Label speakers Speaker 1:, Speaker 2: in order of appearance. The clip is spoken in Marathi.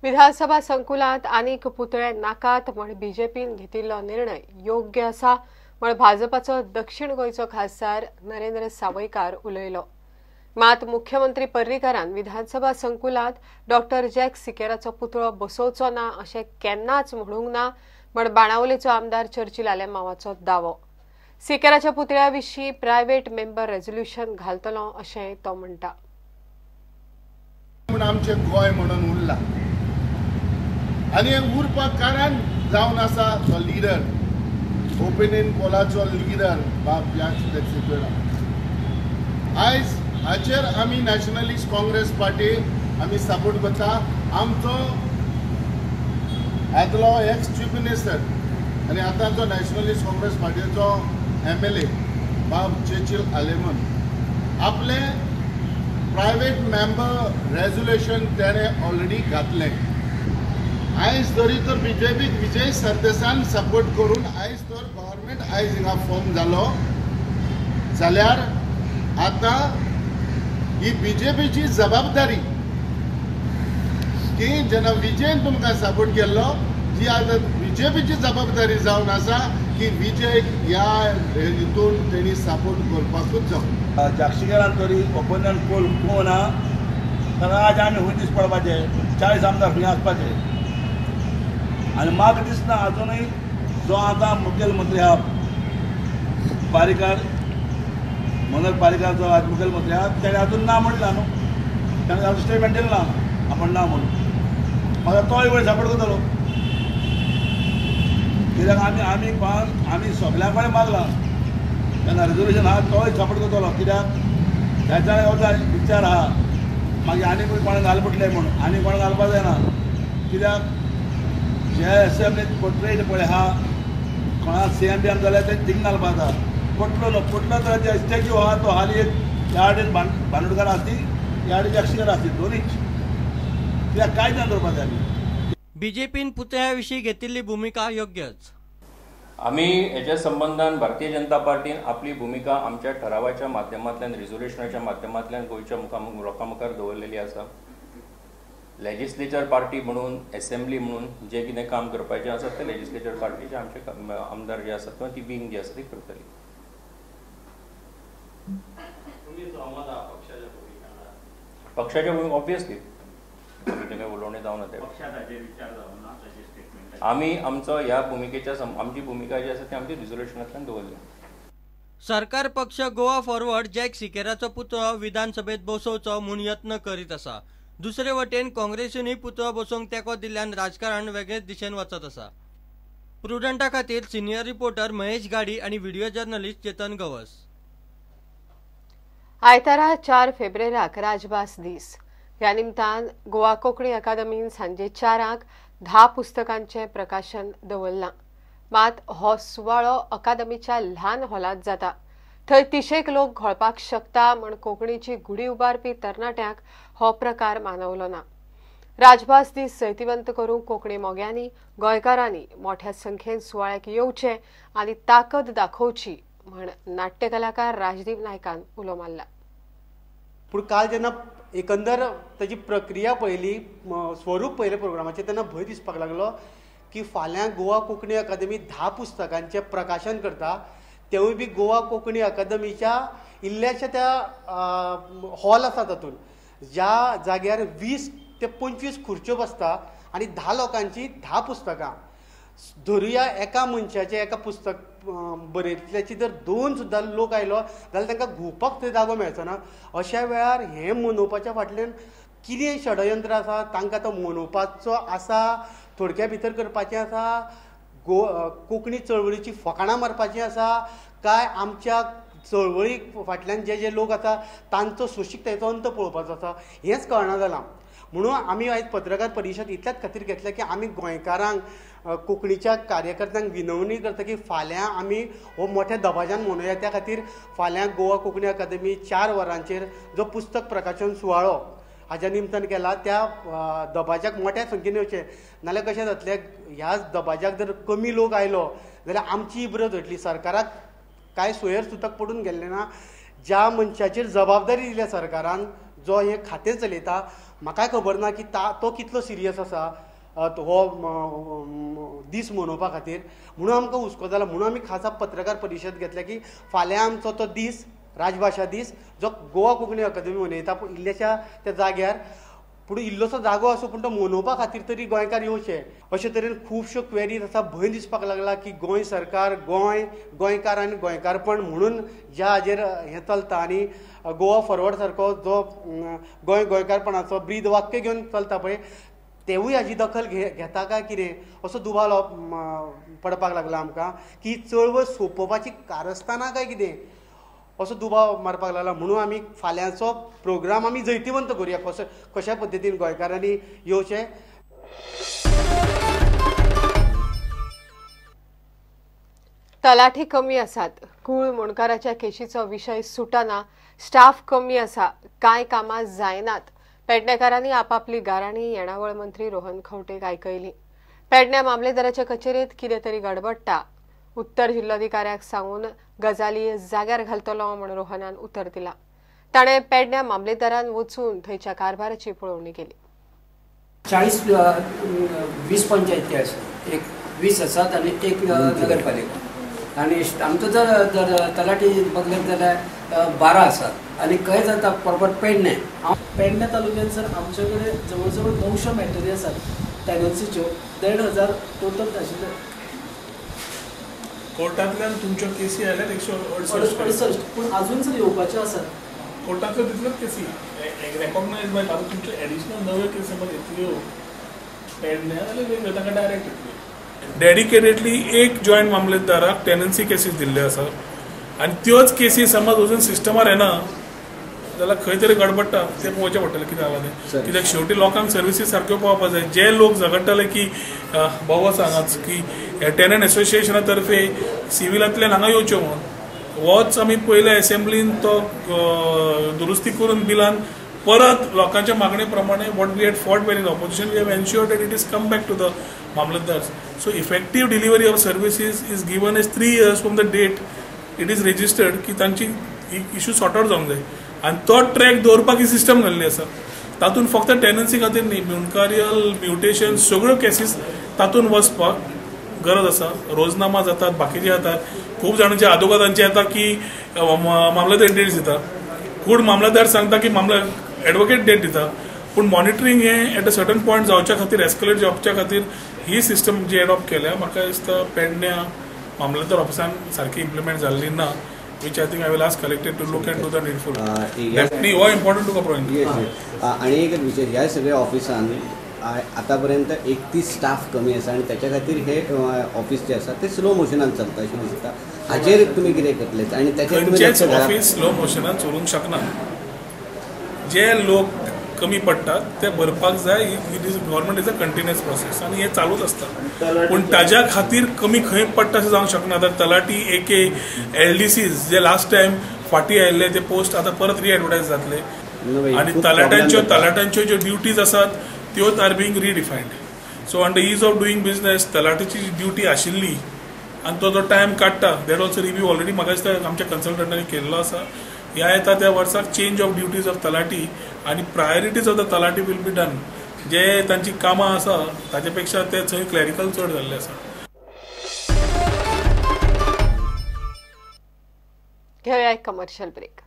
Speaker 1: विधानसभा संकुलात अनेक पुतळे नाकात म्हण बीजेपीन घेतिल्लो निर्णय योग्य आसा म्हण भाजपाचो दक्षिण गोंयचो खासदार नरेंद्र सावयकार उलयलो। मात मुख्यमंत्री पर्रीकारान विधानसभा संकुलात डॉक्टर जॅक सिकेराचो पुतळो बसोवचो ना अशें केन्नाच म्हणूंक ना म्हण बाणावलेचो आमदार चर्चिल आलेमावाचो दावो। सिकेराच्या पुतळ्या विशीं प्रायव्हेट मेंबर रेझोल्युशन घालतलो अशें तो म्हणटा।
Speaker 2: आमचे गोय म्हणून उरला आणि उरपाक कारण जावन आसा तो लिडर ओपिनियन पोलाचो लिडर बाब जॅक सिकेरा। आयज हाचेर आमी नॅशनलिस्ट काँग्रेस पार्टी आमी सपोर्ट करता। आमचो आदलो एक्स चीफ मिनिस्टर आनी आतांचो नॅशनलिस्ट काँग्रेस पार्टीचो MLA बाब चर्चिल आलेमन आपले प्रायव्हेट मेंबर रेझोल्युशन त्याने ऑलरेडी घातले। आयज तरी तर बीजेपीक विजय सरदेसान सपोर्ट करून आयज तर गव्हर्नमेंट आयज हिंगा फॉर्म जालो जाल्यार आता ही बीजेपीची जबाबदारी की जेन्ना विजयन तुमकां सपोर्ट केल्लो जी आता बीजेपीची जबाबदारी जावन आसा की विजय ह्या हितून तेणी सपोर्ट करपाकूच जाय।
Speaker 3: जागसिकेरान तरी ओपिनियन पोल कोण आहा ताका आज आमी खूंय दीस पडपाचे 40 आमदार खंय आसपाचे आनी म्हाका दिसना अजूनय जो आतां मुखेलमंत्री आहा पारीकार मनोहर पारीकार जो आज मुखेलमंत्री आहा ताणें अजून ना म्हणला न्हू ताणें अजून स्टेटमेंट दिलें ना आपण ना म्हणून म्हाका तोय वेळ सपोर्ट करतलो कित्याक आमी सगळ्यां कडेन मागला तेन्ना रेझोल्युशन आहा तोय सपोर्ट करतलो कित्याक ह्याच्या एवढा विचार आहा मागीर आनी कोण घाल पडले म्हणून आनी कोण घालपाक जायना कित्याक जे असेंब्लीत पोर्ट्रेट पळय आहा कोणा CM जाल्यार ते थिंग घालपाक जाता पटलो न्हू पटलो तर जे स्टॅच्यू आहा तो हाली एक ह्या वाटेन बांदोडकार आसली ह्या वाटेन जागसिकेर आसली दोनीच कित्याक कांयच ना करपाक जाय।
Speaker 4: बीजेपीन पुतळ्या विशीं घेतिल्ली भुमिका योग्यच।
Speaker 5: आम्ही हेच्या संबंधान भारतीय जनता पार्टीन आपली भूमिका आमच्या ठरावाच्या माध्यमांतल्यान रेझोल्युशनाच्या माध्यमांतल्यान गोंयच्या लोकां मुखार दवरलेली आसा। लेजिस्लेचर पार्टी म्हणून असेंब्ली म्हणून जे कितें काम करपाचें आसा ते लेजिस्लेचर पार्टीचे आमचे आमदार जे आसात किंवा ती विंग जी आसा ती करतली। पक्षाच्या भूमिका ऑब्वियसली तें उलोवणें जावना ते आमी आमचो ह्या भूमिकेच्या आमची भूमिका जी आसा ती आमची रिझोल्युशनांतल्यान दवरली।
Speaker 4: सरकार पक्ष गोवा फॉरवर्ड जॅक सिकेराचो पुतळो विधानसभेत बसोवचो म्हूण यत्न करीत आसा। दुसरे वटेन काँग्रेसीनूय पुतळो बसोवंक तेंको दिल्ल्यान राजकारण वेगळेच दिशेन वचत आसा। प्रुडंटा खातीर सिनियर रिपोर्टर महेश गाडी आनी व्हिडिओ जर्नलिस्ट चेतन गवस।
Speaker 1: आयतारा 4 फेब्रुवारीक राजभास दीस ह्या निमतान गोवा कोंकणी अकादमीन सांजे 4 10 पुस्तकांचे प्रकाशन दवरलां। मात हो सुवाळो अकादमीच्या ल्हान हॉलांत जाता थंय 30 लोक घोळपाक शकता म्हण कोंकणीची गुडी उबारपी तरणाट्यांक हो प्रकार मानवलो ना। राजभास दीस जैतिवंत करूंक कोंकणी मोग्यांनी गोंयकारांनी मोठ्या संख्येन सुवाळ्याक येवचें आनी ताकद दाखोवची म्हण नाट्य कलाकार राजदीप नायकान उलो मारला।
Speaker 6: पूण काल जेन्ना एकंदर ताची प्रक्रिया पळयली स्वरूप पळयलें प्रोग्रामाचें तेन्ना भंय दिसपाक लागलो की फाल्यां गोवा कोंकणी अकादमी 10 पुस्तकांचें प्रकाशन करता तेवूय बी गोवा कोंकणी अकादमीच्या इल्ल्याशा त्या हॉल आसा तातूंत ज्या जाग्यार 20 ते 25 खुर्च्यो बसता आनी 10 लोकांची 10 पुस्तकां धरुया एका मनशाचें एका पुस्तक बरयतल्याची जर 2 सुद्दां लोक आयलो जाल्यार तांकां घुवपाक थंय जागो मेळचो ना। अशा वेळार हें मनोवपाच्या फाटल्यान कितें षडयंत्र आसा तांकां तो मनोवपाचो आसा थोडक्या भितर करपाचें आसा कोंकणी चळवळीची फकाणां मारपाचीं आसा काय आमच्या चळवळी फाटल्यान जे लोक आसा तांचो सुशिकतायेचो अंत पळोवपाचो आसा हेंच कळना जालां। म्हणून आमी आयज पत्रकार परिशद इतल्याच खातीर घेतल्या की आमी गोंयकारांक कोंकणीच्या कार्यकर्त्यांक विनवणी करता की फाल्यां आमी हो मोठ्या दबाज्यान मनोवया। त्या खातीर फाल्यां गोवा कोंकणी अकादमी 4 वरांचेर जो पुस्तक प्रकाशन सुवाळो हाज्या निमतान केला त्या दबाज्याक मोठ्या संख्येन येवचें नाल्यार कशें जातलें ह्याच दबाज्याक जर कमी लोक आयलो जाल्यार आमची इबरत घडली। सरकाराक कांय सोयर सुतक पडून गेल्लें ना। ज्या मनशाचेर जबाबदारी दिल्या सरकारान जो हे खातें चलयता म्हाकाय खबर ना की तो कितलो सिरियस आसा हो दीस मनोवपा खातीर. म्हणून आमकां हुस्को जाला, म्हणून आमी खासा पत्रकार परिशद घेतल्या की फाल्यां आमचो तो दीस राजभाशा दीस जो गोवा कोंकणी अकादेमी मनयता इल्ल्याशा त्या जाग्यार पूण इल्लोसो जागो आसूं पूण तो मनोवपा खातीर तरी गोंयकार येवचे. अशे तरेन खुबश्यो क्वेरीज आसा. भंय दिसपाक लागला की गोंय सरकार गोंयकार आनी गोंयकारपण म्हणून ज्या हाजेर हें चलता आनी गोवा फॉरवर्ड सारको जो गोंयकारपणाचो ब्रीद वाक्य घेवन चलता पळय तेवूय हाजी दखल घेता काय कितें असो दुबाव पडपाक लागला आमकां की चळवळ सोंपोवपाची कारस्थाना काय कितें असो दुबाव मारपाक लागला. म्हणून आमी फाल्यांचो प्रोग्राम आमी जैतिवंत करुया कशा पद्दतीन गोंयकारांनी येवचें.
Speaker 1: तलाठी कमी आसात, कूळ मुणकाराच्या केशीचो विशय सुटना, स्टाफ कमी आसा, कांय कामां जायनात. पेडणेकारांनी आपापली गाराणी येणावळ मंत्री रोहन खंवटेक आयकयली. पेडण्या मामलेदाराचे कचेरेंत कितें तरी गडबडटा. उत्तर जिल्लोधिकाऱ्याक सांगून गजाली जाग्यार घालतलो म्हूण रोहनान उतर दिला. ताणें पेडण्या मामलेदारान वचून थंयच्या कारभाराची पळोवणी केली.
Speaker 7: 40-20 पंचायती आसात, एक 20 आसात आनी एक नगरपालिका. आनी आमचो जर तलाठी बघलें जाल्यार 12 आसात आनी खंय जाता प्रॉपर पेडण्या
Speaker 8: तालुक्यात सर आमचे कडेन जवळ जवळ 900 मॅटरी आसात टॅनन्सीच्यो. 1,500 टोटल आशिल्ले.
Speaker 9: कोर्टांतल्यान तुमच्यो केसी आयल्यात 168
Speaker 8: पूण अजून सर येवपाच्यो आसात.
Speaker 9: कोर्टांतल्यो तितल्योच केसी रेकॉग्नायज बाय आतां तुमच्यो एडिशनल नव्यो केसी समज येतल्यो पेडण्या जाल्यार वेगळ्यो तांकां डायरेक्ट येतल्यो. डेडिकेटेडली एक जॉयंट मामलेदाराक टेनन्सी केसीस दिल्ले आसा आनी त्योच केसी समज अजून सिस्टमार येना जाल्यार खंय तरी गडबडटा तें पळोवचें पडटलें कितें जालां तें. कित्याक शेवटी लोकांक सर्विसीस सारक्यो पावपाक जाय. जे लोक झगडटाले की बाबा सांगात की टेनंट एसोसिएशना तर्फे सिव्हिलांतल्यान हांगा येवच्यो म्हणून होच आमी पयले असेंब्लीन तो दुरुस्ती करून बिलान परत लोकांच्या मागणे प्रमाणे what we had fought when in opposition we have ensured that it is come back to the mamlatdars. So effective delivery of services is given as 3 years from the date it is registered की तांची इश्यू सॉर्ट आउट जावंक जाय. आनी तो ट्रॅक दवरपाक ही सिस्टम घाल्ली आसा. तातूंत फक्त टेनन्सी खातीर न्ही, म्युनकारियल म्युटेशन सगळ्यो केसीस तातूंत वचपाक गरज आसा. रोजनामा जातात, बाकीचे जातात. खूब जाणांचे आदोगादांचे येता की मामलेदार डेट दिता, खूब मामलेदार सांगता की एडवोकेट डेट दिता. पूण मॉनिटरींग हें एट अ सर्टन पॉयंट जावच्या खातीर एस्केलेट जावच्या खातीर ही सिस्टम जी एडॉप्ट केल्या म्हाका दिसता पेडण्या मामलेदार ऑफिसान सारकी इम्प्लिमेंट जाल्ली ना. which I think I will ask collector to look into the needful. Definitely हो important to point.
Speaker 10: आणि एक विषय ह्या सगळ्या ऑफिसान आतापर्यंत 31 स्टाफ कमी आसा आणि त्याच्या खातीर हे ऑफिस जे आसा ते स्लो मोशनान चलता अशें दिसता. हाचेर तुमी कितें करतले आणि त्याचेर
Speaker 9: ऑफिस स्लो मोशनान चलूंक शकना. जे लोक कमी पडटात ते भरपाक जाय. Government is a continuous process आनी हे चालूच आसता. पूण ताज्या खातीर कमी खंय पडटा अशें जावंक शकना. तर तलाटी AK LDCs जे लास्ट टायम फाटीं आयिल्ले ते पोस्ट आतां परत रिएडवर्टायज जातले आनी तलाट्यांच्यो ज्यो ड्युटीज आसात त्यो are being redefined. So on the ease of doing business तलाटीची जी ड्युटी आशिल्ली आनी तो जो टायम काडटा दॅट ऑल्सो रिव्यू ऑलरेडी म्हाका दिसता आमच्या कन्सल्टंटांनी केल्लो आसा. ह्या येता त्या वर्साक change of duties of talathi आनी priorities of the talathi will be done. जे तांची कामां आसा ताचे पेक्षा ते थंय क्लॅरिकल चड जाल्ले आसा.
Speaker 1: घेऊया एक कमर्शियल ब्रेक.